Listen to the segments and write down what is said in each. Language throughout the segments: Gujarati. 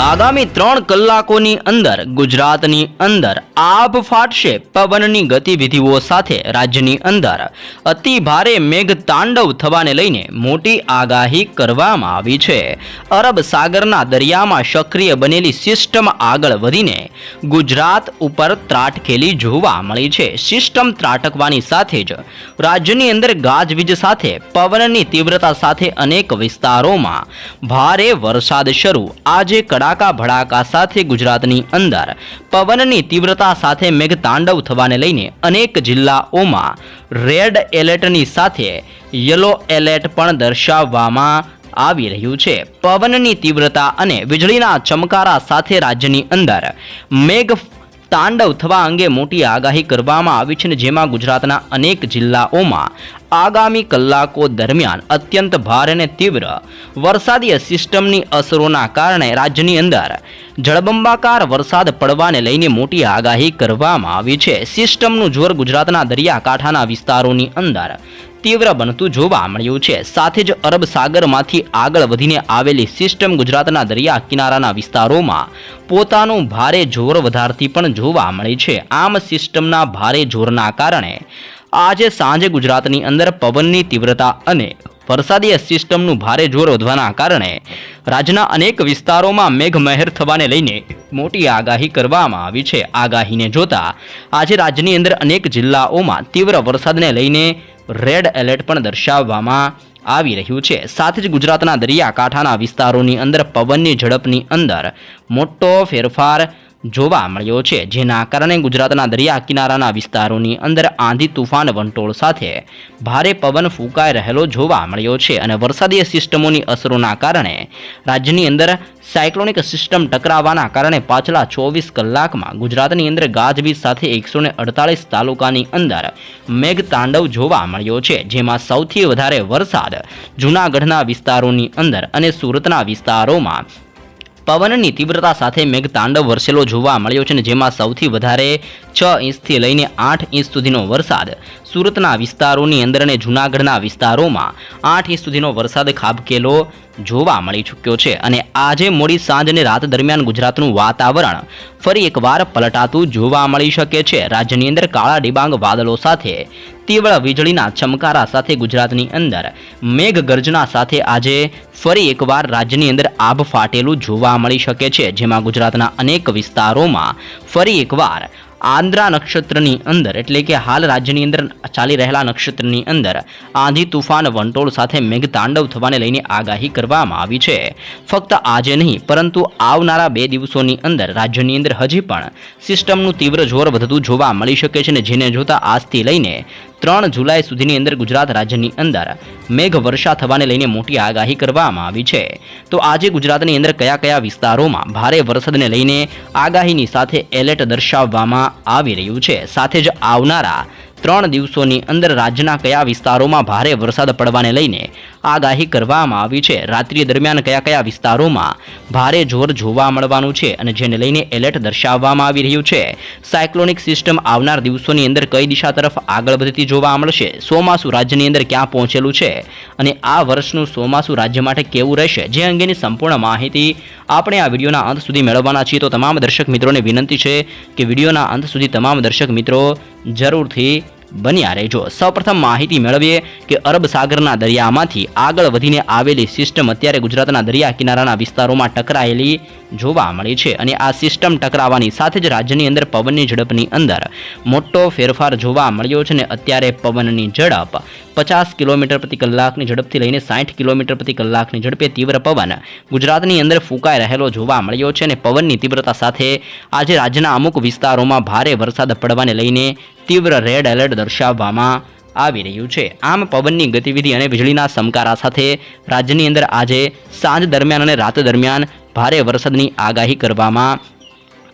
આગામી 3 કલાકોની અંદર ગુજરાતની અંદર આભ ફાટશે પવનની ગતિવિધિઓ સાથે રાજ્યની અંદર અતિ ભારે મેઘ તાંડવ થવાને લઈને મોટી આગાહી કરવામાં આવી છે। અરબ સાગરના દરિયામાં સક્રિય બનેલી સિસ્ટમ આગળ વધીને ગુજરાત ઉપર ત્રાટકેલી જોવા મળી છે। સિસ્ટમ ત્રાટકવાની સાથે જ રાજ્યની અંદર ગાજવીજ સાથે પવનની તીવ્રતા સાથે અનેક વિસ્તારોમાં ભારે વરસાદ શરૂ। આજે કડાકા ભડાકા સાથે ગુજરાતની અંદર પવનની તીવ્રતા સાથે મેઘતાંડવ થવાને લઈને અનેક જિલ્લાઓમાં રેડ એલર્ટની સાથે યલો એલર્ટ પણ દર્શાવવામાં આવી રહ્યું છે। પવનની તીવ્રતા અને વીજળીના ચમકારા સાથે રાજ્યની અંદર મેઘ તાંડવ થવા અંગે મોટી આગાહી કરવામાં આવી છે, જેમાં ગુજરાતના અનેક જિલ્લાઓમાં આગામી કલાકો દરમિયાન અત્યંત ભારે અને તીવ્ર વરસાદીય સિસ્ટમની અસરોના કારણે રાજ્યની અંદર જળબંબાકાર વરસાદ પડવાને લઈને મોટી આગાહી કરવામાં આવી છે। સિસ્ટમનું જોર ગુજરાતના દરિયાકાંઠાના વિસ્તારોની અંદર તીવ્ર બનતું જોવા મળ્યું છે। સાથે જ અરબ સાગરમાંથી આગળ વધીને આવેલી સિસ્ટમ ગુજરાતના દરિયા કિનારાના વિસ્તારોમાં પોતાનું ભારે જોર વધારતી પણ જોવા મળી છે। આમ સિસ્ટમના ભારે જોરના કારણે આજે સાંજે ગુજરાતની અંદર પવનની તીવ્રતા અને વરસાદીય સિસ્ટમનું ભારે જોર વધવાના કારણે રાજ્યના અનેક વિસ્તારોમાં મેઘમહેર થવાને લઈને મોટી આગાહી કરવામાં આવી છે। આગાહીને જોતા આજે રાજ્યની અંદર અનેક જિલ્લાઓમાં તીવ્ર વરસાદને લઈને રેડ એલર્ટ પણ દર્શાવવામાં આવી રહ્યું છે। સાથે જ ગુજરાતના દરિયાકાંઠાના વિસ્તારોની અંદર પવનની ઝડપની અંદર મોટો ફેરફાર જોવા મળ્યો છે, જેના કારણે ગુજરાતના દરિયા કિનારાના વિસ્તારોની અંદર આંધી તુફાન વંટોળ સાથે ભારે પવન ફૂંકાઈ રહેલો જોવા મળ્યો છે। અને વરસાદીય સિસ્ટમોની અસરોના કારણે રાજ્યની અંદર સાયક્લોનિક સિસ્ટમ ટકરાવાના કારણે પાછલા 24 કલાકમાં ગુજરાતની અંદર ગાજવીજ સાથે 148 તાલુકાની અંદર મેઘતાંડવ જોવા મળ્યો છે, જેમાં સૌથી વધારે વરસાદ જૂનાગઢના વિસ્તારોની અંદર અને સુરતના વિસ્તારોમાં પવનની તીવ્રતા સાથે મેઘતાંડવ વરસેલો જોવા મળ્યો છે, જેમાં સૌથી વધારે 6 ઇંચથી લઈને 8 ઇંચ સુધીનો વરસાદ સુરતના વિસ્તારોની અંદર અને જૂનાગઢના વિસ્તારોમાં 8 ઇંચ સુધીનો વરસાદ ખાબકેલો જોવા મળી ચૂક્યો છે। અને આજે મોડી સાંજ અને રાત દરમિયાન ગુજરાતનું વાતાવરણ ફરી એકવાર પલટાતું જોવા મળી શકે છે। રાજ્યની અંદર કાળા ડિબાંગ વાદળો સાથે તીવ્ર વીજળીના ચમકારા સાથે ગુજરાતની અંદર મેઘ ગર્જના સાથે આજે ફરી એકવાર રાજ્યની અંદર આભ ફાટેલું જોવા મળી શકે છે, જેમાં ગુજરાતના અનેક વિસ્તારોમાં ફરી એકવાર આંદ્રા નક્ષત્રની અંદર એટલે કે હાલ રાજ્યની અંદર ચાલી રહેલા નક્ષત્રની અંદર આંધી તુફાન વંટોળ સાથે મેઘતાંડવ થવાને લઈને આગાહી કરવામાં આવી છે। ફક્ત આજે નહીં પરંતુ આવનારા 2 દિવસોની અંદર રાજ્યની અંદર હજી પણ સિસ્ટમનું તીવ્ર જોર વધતું જોવા મળી શકે છે, જેને જોતા આજથી લઈને 3 જુલાઈ સુધીની અંદર ગુજરાત રાજ્યની અંદર મેઘ વર્ષા થવાને લઈને મોટી આગાહી કરવામાં આવી છે। તો આજે ગુજરાતની અંદર કયા કયા વિસ્તારોમાં ભારે વરસાદને લઈને આગાહીની સાથે એલર્ટ દર્શાવવામાં આવી રહ્યું છે, સાથે જ આવનારા 3 દિવસોની અંદર રાજ્યના કયા વિસ્તારોમાં ભારે વરસાદ પડવાને લઈને આગાહી કરવામાં આવી છે, રાત્રિ દરમિયાન કયા કયા વિસ્તારોમાં ભારે જોર જોવા મળવાનું છે અને જેને લઈને એલર્ટ દર્શાવવામાં આવી રહ્યું છે। સાયક્લોનિક સિસ્ટમ આવનાર દિવસોની અંદર કઈ દિશા તરફ આગળ વધતી જોવા મળશે, ચોમાસું રાજ્યની અંદર ક્યાં પહોંચેલું છે અને આ વર્ષનું ચોમાસું રાજ્ય માટે કેવું રહેશે, જે અંગેની સંપૂર્ણ માહિતી આપણે આ વિડીયોના અંત સુધી મેળવવાના છીએ। તો તમામ દર્શક મિત્રોને વિનંતી છે કે વિડીયોના અંત સુધી તમામ દર્શક મિત્રો જરૂરથી બન્યા રહેજો। સૌપ્રથમ માહિતી મેળવીએ કે અરબ સાગરના દરિયામાંથી આગળ વધીને આવેલી સિસ્ટમ અત્યારે ગુજરાતના દરિયા કિનારાના વિસ્તારોમાં ટકરાયેલી જોવા મળી છે અને આ સિસ્ટમ ટકરાવાની સાથે જ રાજ્યની અંદર પવનની ઝડપની અંદર મોટો ફેરફાર જોવા મળ્યો છે અને અત્યારે પવનની ઝડપ 50 કિલોમીટર પ્રતિ કલાકની ઝડપથી લઈને 60 કિલોમીટર પ્રતિ કલાકની ઝડપે તીવ્ર પવન ગુજરાતની અંદર ફૂંકાઈ રહેલો જોવા મળ્યો છે અને પવનની તીવ્રતા સાથે આજે રાજ્યના અમુક વિસ્તારોમાં ભારે વરસાદ પડવાને લઈને તીવ્ર રેડ એલર્ટ દર્શાવવામાં આવી રહ્યું છે। આમ પવનની ગતિવિધિ અને વીજળીના ચમકારા સાથે રાજ્યની અંદર આજે સાંજ દરમિયાન અને રાત દરમિયાન ભારે વરસાદની આગાહી કરવામાં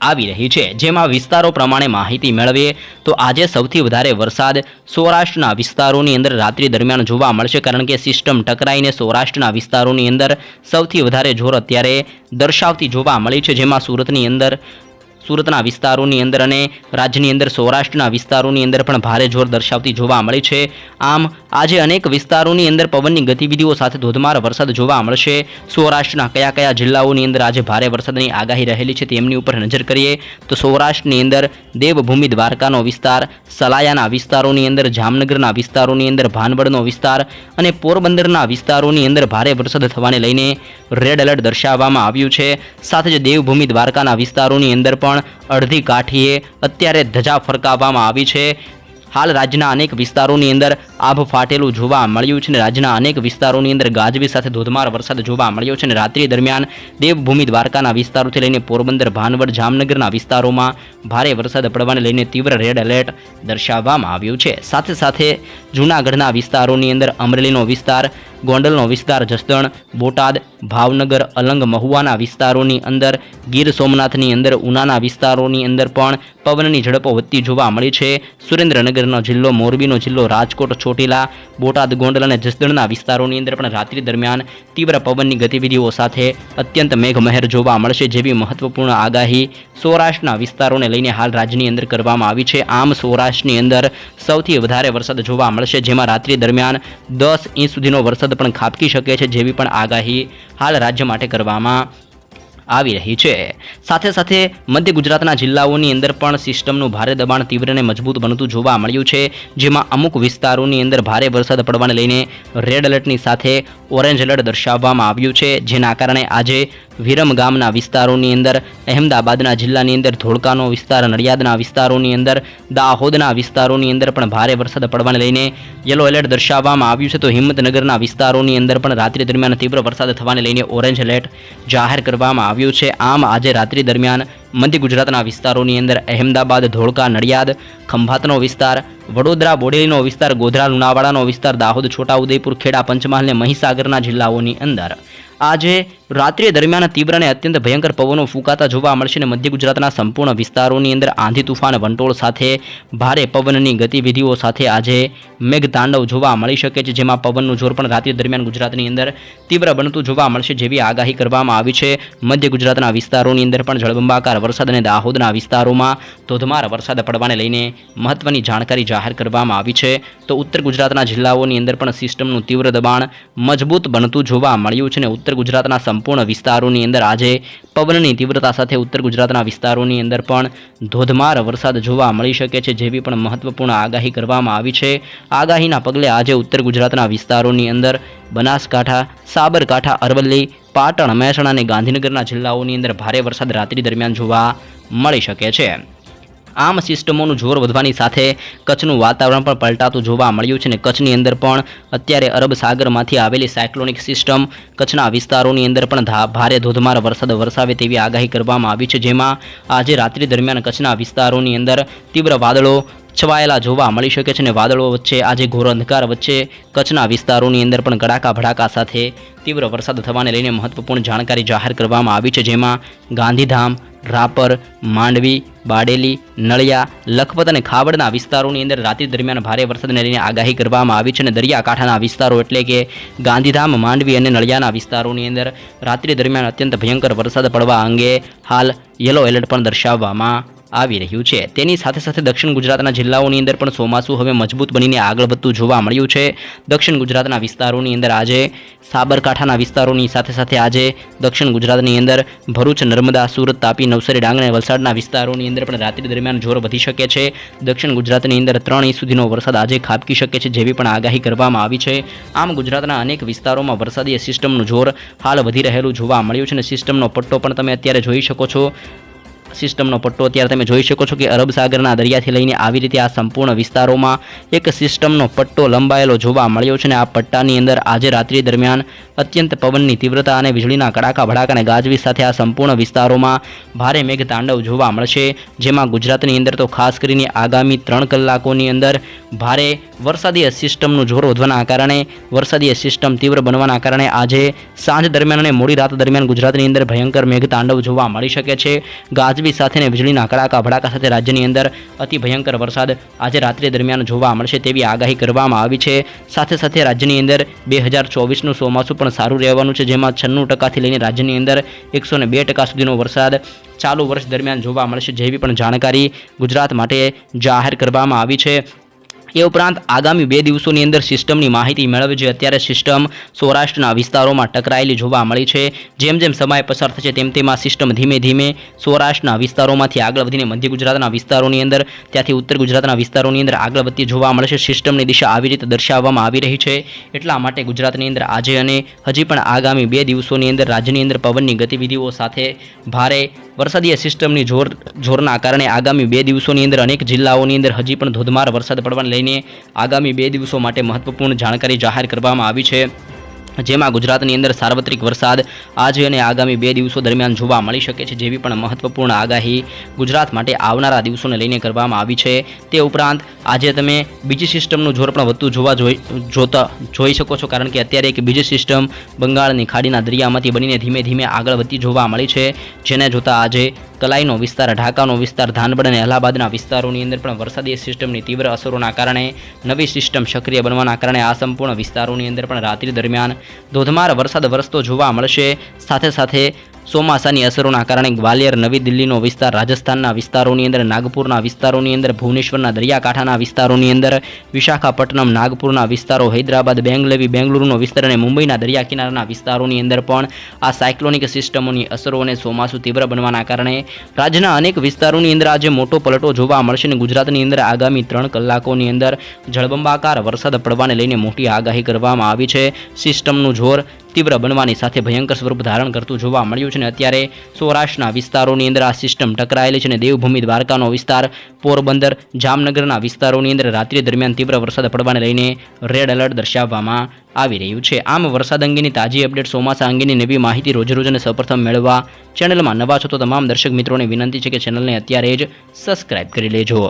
આવી રહી છે, જેમાં વિસ્તારો પ્રમાણે માહિતી મેળવીએ તો આજે સૌથી વધારે વરસાદ સૌરાષ્ટ્રના વિસ્તારોની અંદર રાત્રિ દરમિયાન જોવા મળશે, કારણ કે સિસ્ટમ ટકરાઈને સૌરાષ્ટ્રના વિસ્તારોની અંદર સૌથી વધારે જોર અત્યારે દર્શાવતી જોવા મળી છે, જેમાં સુરતની અંદર સુરતના વિસ્તારોની અંદર અને રાજ્યની અંદર સૌરાષ્ટ્રના વિસ્તારોની અંદર પણ ભારે જોર દર્શાવતી જોવા મળી છે. આમ આજે અનેક વિસ્તારોની અંદર પવનની ગતિવિધિઓ સાથે ધોધમાર વરસાદ જોવા મળશે. સૌરાષ્ટ્રના કયા કયા જિલ્લાઓની અંદર આજે ભારે વરસાદની આગાહી રહેલી છે તેમની ઉપર નજર કરીએ તો સૌરાષ્ટ્રની અંદર દેવભૂમિ દ્વારકાનો વિસ્તાર, સલાયાના વિસ્તારોની અંદર, જામનગરના વિસ્તારોની અંદર, ભાનવડનો વિસ્તાર અને પોરબંદરના વિસ્તારોની અંદર ભારે વરસાદ થવાને લઈને રેડ એલર્ટ દર્શાવવામાં આવ્યું છે. સાથે જ દેવભૂમિ દ્વારકાના વિસ્તારોની અંદર પણ અડધી કાઠીએ અત્યારે ધજા ફરકાવવામાં આવી છે. હાલ રાજ્યના અનેક વિસ્તારોની અંદર આભ ફાટેલું જોવા મળ્યું છે અને રાજ્યના અનેક વિસ્તારોની અંદર ગાજવી સાથે ધોધમાર વરસાદ જોવા મળ્યો છે અને રાત્રિ દરમિયાન દેવભૂમિ દ્વારકાના વિસ્તારોથી લઈને પોરબંદર, ભાનવડ, જામનગરના વિસ્તારોમાં ભારે વરસાદ પડવાને લઈને તીવ્ર રેડ એલર્ટ દર્શાવવામાં આવ્યું છે. સાથે સાથે જૂનાગઢના વિસ્તારોની અંદર અમરેલીનો વિસ્તાર, ગોંડલનો વિસ્તાર, જસદણ, બોટાદ, ભાવનગર, અલંગ, મહુવાના વિસ્તારોની અંદર, ગીર સોમનાથની અંદર, ઉનાના વિસ્તારોની અંદર પણ પવનની ઝડપો વધતી જોવા મળી છે. સુરેન્દ્રનગરનો જિલ્લો, મોરબીનો જિલ્લો, રાજકોટ, ચોટીલા, બોટાદ, ગોંડલ અને જસદણના વિસ્તારોની અંદર પણ રાત્રિ દરમિયાન તીવ્ર પવનની ગતિવિધિઓ સાથે અત્યંત મેઘમહેર જોવા મળશે જેવી મહત્વપૂર્ણ આગાહી સૌરાષ્ટ્રના વિસ્તારોને લઈને હાલ રાજ્યની અંદર કરવામાં આવી છે. આમ સૌરાષ્ટ્રની અંદર સૌથી વધારે વરસાદ જોવા મળશે, જેમાં રાત્રિ દરમિયાન 10 ઇંચ સુધીનો વરસાદ પણ ખાબકી શકે છે જેવી પણ આગાહી હાલ રાજ્ય માટે કરવામાં આવી રહી છે. સાથે સાથે મધ્ય ગુજરાતના જિલ્લાઓની અંદર પણ સિસ્ટમનું ભારે દબાણ તીવ્ર અને મજબૂત બનતું જોવા મળ્યું છે, જેમાં અમુક વિસ્તારોની અંદર ભારે વરસાદ પડવાને લઈને રેડ એલર્ટની સાથે ઓરેન્જ એલર્ટ દર્શાવવામાં આવ્યું છે. જેના કારણે આજે વિરમ ગામના વિસ્તારોની અંદર, અહેમદાબાદના જિલ્લાની અંદર, ધોળકાનો વિસ્તાર, નડિયાદના વિસ્તારોની અંદર, દાહોદના વિસ્તારોની અંદર પણ ભારે વરસાદ પડવાને લઈને યલો એલર્ટ દર્શાવવામાં આવ્યું છે. તો હિંમતનગરના વિસ્તારોની અંદર પણ રાત્રિ દરમિયાન તીવ્ર વરસાદ થવાને લઈને ઓરેન્જ એલર્ટ જાહેર કરવામાં આવ્યું છે. આમ આજે રાત્રિ દરમિયાન મધ્ય ગુજરાતના વિસ્તારોની અંદર અહેમદાબાદ, ધોળકા, નડિયાદ, ખંભાતનો વિસ્તાર, વડોદરા, બોડેલીનો વિસ્તાર, ગોધરા, લુણાવાડાનો વિસ્તાર, દાહોદ, છોટાઉદેપુર, ખેડા, પંચમહાલ અને મહીસાગરના જિલ્લાઓની અંદર આજે રાત્રિ દરમિયાન તીવ્ર અને અત્યંત ભયંકર પવનો ફૂંકાતા જોવા મળશે અને મધ્ય ગુજરાતના સંપૂર્ણ વિસ્તારોની અંદર આંધી તુફાન, વંટોળ સાથે ભારે પવનની ગતિવિધિઓ સાથે આજે મેઘતાંડવ જોવા મળી શકે છે, જેમાં પવનનું જોર પણ રાત્રિ દરમિયાન ગુજરાતની અંદર તીવ્ર બનતું જોવા મળશે જેવી આગાહી કરવામાં આવી છે. મધ્ય ગુજરાતના વિસ્તારોની અંદર પણ જળબંબાકાર વરસાદ અને દાહોદના વિસ્તારોમાં ધોધમાર વરસાદ પડવાને લઈને મહત્વની જાણકારી જાહેર કરવામાં આવી છે. તો ઉત્તર ગુજરાતના જિલ્લાઓની અંદર પણ સિસ્ટમનું તીવ્ર દબાણ મજબૂત બનતું જોવા મળ્યું છે અને ઉત્તર ગુજરાતના સંપૂર્ણ વિસ્તારોની અંદર આજે પવનની તીવ્રતા સાથે ઉત્તર ગુજરાતના વિસ્તારોની અંદર પણ ધોધમાર વરસાદ જોવા મળી શકે છે જેવી પણ મહત્વપૂર્ણ આગાહી કરવામાં આવી છે. આગાહીના પગલે આજે ઉત્તર ગુજરાતના વિસ્તારોની અંદર બનાસકાંઠા, સાબરકાંઠા, અરવલ્લી, પાટણ, મહેસાણા અને ગાંધીનગરના જિલ્લાઓની અંદર ભારે વરસાદ રાત્રિ દરમિયાન જોવા મળી શકે છે. આમ સિસ્ટમોનું જોર વધવાની સાથે કચ્છનું વાતાવરણ પણ પલટાતું જોવા મળ્યું છે અને કચ્છની અંદર પણ અત્યારે અરબ સાગરમાંથી આવેલી સાયક્લોનિક સિસ્ટમ કચ્છના વિસ્તારોની અંદર પણ ભારે ધોધમાર વરસાદ વરસાવે તેવી આગાહી કરવામાં આવી છે, જેમાં આજે રાત્રિ દરમિયાન કચ્છના વિસ્તારોની અંદર તીવ્ર વાદળો છવાયેલા જોવા મળી શકે છે અને વાદળો વચ્ચે આજે ઘોર અંધકાર વચ્ચે કચ્છના વિસ્તારોની અંદર પણ કડાકા ભડાકા સાથે તીવ્ર વરસાદ થવાને લઈને મહત્વપૂર્ણ જાણકારી જાહેર કરવામાં આવી છે, જેમાં ગાંધીધામ, રાપર, માંડવી, બાડેલી, નળિયા, લખપત અને ખાવડના વિસ્તારોની અંદર રાત્રિ દરમિયાન ભારે વરસાદને લઈને આગાહી કરવામાં આવી છે અને દરિયાકાંઠાના વિસ્તારો એટલે કે ગાંધીધામ, માંડવી અને નળિયાના વિસ્તારોની અંદર રાત્રિ દરમિયાન અત્યંત ભયંકર વરસાદ પડવા અંગે હાલ યલો એલર્ટ પણ દર્શાવવામાં આવી રહ્યું છે. તેની સાથે સાથે દક્ષિણ ગુજરાતના જિલ્લાઓની અંદર પણ ચોમાસું હવે મજબૂત બનીને આગળ વધતું જોવા મળ્યું છે. દક્ષિણ ગુજરાતના વિસ્તારોની અંદર આજે સાબરકાંઠાના વિસ્તારોની સાથે સાથે આજે દક્ષિણ ગુજરાતની અંદર ભરૂચ, નર્મદા, સુરત, તાપી, નવસારી, ડાંગ અને વલસાડના વિસ્તારોની અંદર પણ રાત્રિ દરમિયાન જોર વધી શકે છે. દક્ષિણ ગુજરાતની અંદર 3 ઇંચ સુધીનો વરસાદ આજે ખાબકી શકે છે જેવી પણ આગાહી કરવામાં આવી છે. આમ ગુજરાતના અનેક વિસ્તારોમાં વરસાદી સિસ્ટમનું જોર હાલ વધી રહેલું જોવા મળ્યું છે અને સિસ્ટમનો પટ્ટો પણ તમે અત્યારે જોઈ શકો છો. સિસ્ટમનો પટ્ટો અત્યારે તમે જોઈ શકો છો કે અરબ સાગરના દરિયાથી લઈને આવી રીતે આ સંપૂર્ણ વિસ્તારોમાં એક સિસ્ટમનો પટ્ટો લંબાયેલો જોવા મળ્યો છે અને આ પટ્ટાની અંદર આજે રાત્રિ દરમિયાન અત્યંત પવનની તીવ્રતા અને વીજળીના કડાકા ભડાકા અને ગાજવીજ સાથે આ સંપૂર્ણ વિસ્તારોમાં ભારે મેઘતાંડવ જોવા મળશે, જેમાં ગુજરાતની અંદર તો ખાસ કરીને આગામી 3 કલાકોની અંદર ભારે વરસાદી સિસ્ટમનું જોર વધવાના કારણે વરસાદી સિસ્ટમ તીવ્ર બનવાના કારણે આજે સાંજ દરમિયાન અને મોડી રાત દરમિયાન ગુજરાતની અંદર ભયંકર મેઘતાંડવ જોવા મળી શકે છે. ગાજવીજ ગાજવીજ સાથેને વીજળીના કડાકા ભડાકા સાથે રાજ્યની અંદર અતિ ભયંકર વરસાદ આજે રાત્રિ દરમિયાન જોવા મળશે તેવી આગાહી કરવામાં આવી છે। સાથે સાથે રાજ્યની અંદર 2024નું ચોમાસું પણ સારું રહેવાનું છે, જેમાં 96% લઈને રાજ્યની અંદર 102% સુધીનો વરસાદ ચાલુ વર્ષ દરમિયાન જોવા મળશે, જેવી પણ જાણકારી ગુજરાત માટે જાહેર કરવામાં આવી છે। એ ઉપરાંત આગામી 2 દિવસોની અંદર સિસ્ટમની માહિતી મેળવવી છે। અત્યારે સિસ્ટમ સૌરાષ્ટ્રના વિસ્તારોમાં ટકરાયેલી જોવા મળી છે। જેમ જેમ સમય પસાર થશે તેમ તેમ આ સિસ્ટમ ધીમે ધીમે સૌરાષ્ટ્રના વિસ્તારોમાંથી આગળ વધીને મધ્ય ગુજરાતના વિસ્તારોની અંદર, ત્યાંથી ઉત્તર ગુજરાતના વિસ્તારોની અંદર આગળ વધતી જોવા મળશે। સિસ્ટમની દિશા આવી રીતે દર્શાવવામાં આવી રહી છે। એટલા માટે ગુજરાતની અંદર આજે અને હજી પણ આગામી 2 દિવસોની અંદર રાજ્યની અંદર પવનની ગતિવિધિઓ સાથે ભારે વરસાદીય સિસ્ટમની જોરના કારણે આગામી 2 દિવસોની અંદર અનેક જિલ્લાઓની અંદર હજી પણ ધોધમાર વરસાદ પડવાને લઈને આગામી 2 દિવસો માટે મહત્વપૂર્ણ જાણકારી જાહેર કરવામાં આવી છે, જેમાં ગુજરાતની અંદર સાર્વત્રિક વરસાદ આજે અને આગામી 2 દિવસો દરમિયાન જોવા મળી શકે છે, જેવી પણ મહત્વપૂર્ણ આગાહી ગુજરાત માટે આવનારા દિવસોને લઈને કરવામાં આવી છે। તે ઉપરાંત આજે તમે બીજી સિસ્ટમનું જોર પણ વધતું જોઈ શકો છો, કારણ કે અત્યારે એક બીજી સિસ્ટમ બંગાળની ખાડીના દરિયામાંથી બનીને ધીમે ધીમે આગળ વધતી જોવા મળી છે, જેને જોતા આજે કલાઈનો વિસ્તાર, ઢાકાનો વિસ્તાર, ધાનબડ અને અલ્હાબાદના વિસ્તારોની અંદર પણ વરસાદી સિસ્ટમની તીવ્ર અસરોના કારણે નવી સિસ્ટમ સક્રિય બનવાના કારણે આ સંપૂર્ણ વિસ્તારોની અંદર પણ રાત્રિ દરમિયાન ધોધમાર વરસાદ વરસતો જોવા મળશે। સાથે સાથે ચોમાસાની અસરોના કારણે ગ્વાલિયર, નવી દિલ્હીનો વિસ્તાર, રાજસ્થાનના વિસ્તારોની અંદર, નાગપુરના વિસ્તારોની અંદર, ભુવનેશ્વરના દરિયાકાંઠાના વિસ્તારોની અંદર, વિશાખાપટ્ટનમ, નાગપુરના વિસ્તારો, હૈદરાબાદ, બેંગલુરુનો વિસ્તાર અને મુંબઈના દરિયા કિનારાના વિસ્તારોની અંદર પણ આ સાયક્લોનિક સિસ્ટમોની અસરો અને ચોમાસું તીવ્ર બનવાના કારણે રાજ્યના અનેક વિસ્તારોની અંદર આજે મોટો પલટો જોવા મળશે અને ગુજરાતની અંદર આગામી 3 કલાકોની અંદર જળબંબાકાર વરસાદ પડવાને લઈને મોટી આગાહી કરવામાં આવી છે। સિસ્ટમનું જોર તીવ્ર બનવાની સાથે ભયંકર સ્વરૂપ ધારણ કરતું જોવા મળ્યું છે અને અત્યારે સૌરાષ્ટ્રના વિસ્તારોની અંદર આ સિસ્ટમ ટકરાયેલી છે અને દેવભૂમિ દ્વારકાનો વિસ્તાર, પોરબંદર, જામનગરના વિસ્તારોની અંદર રાત્રિ દરમિયાન તીવ્ર વરસાદ પડવાને લઈને રેડ એલર્ટ દર્શાવવામાં આવી રહ્યું છે। આમ વરસાદ અંગેની તાજી અપડેટ, ચોમાસા અંગેની નવી માહિતી રોજ અને સૌપ્રથમ મેળવવા ચેનલમાં નવા છો તો તમામ દર્શક મિત્રોને વિનંતી છે કે ચેનલને અત્યારે જ સબસ્ક્રાઇબ કરી લેજો।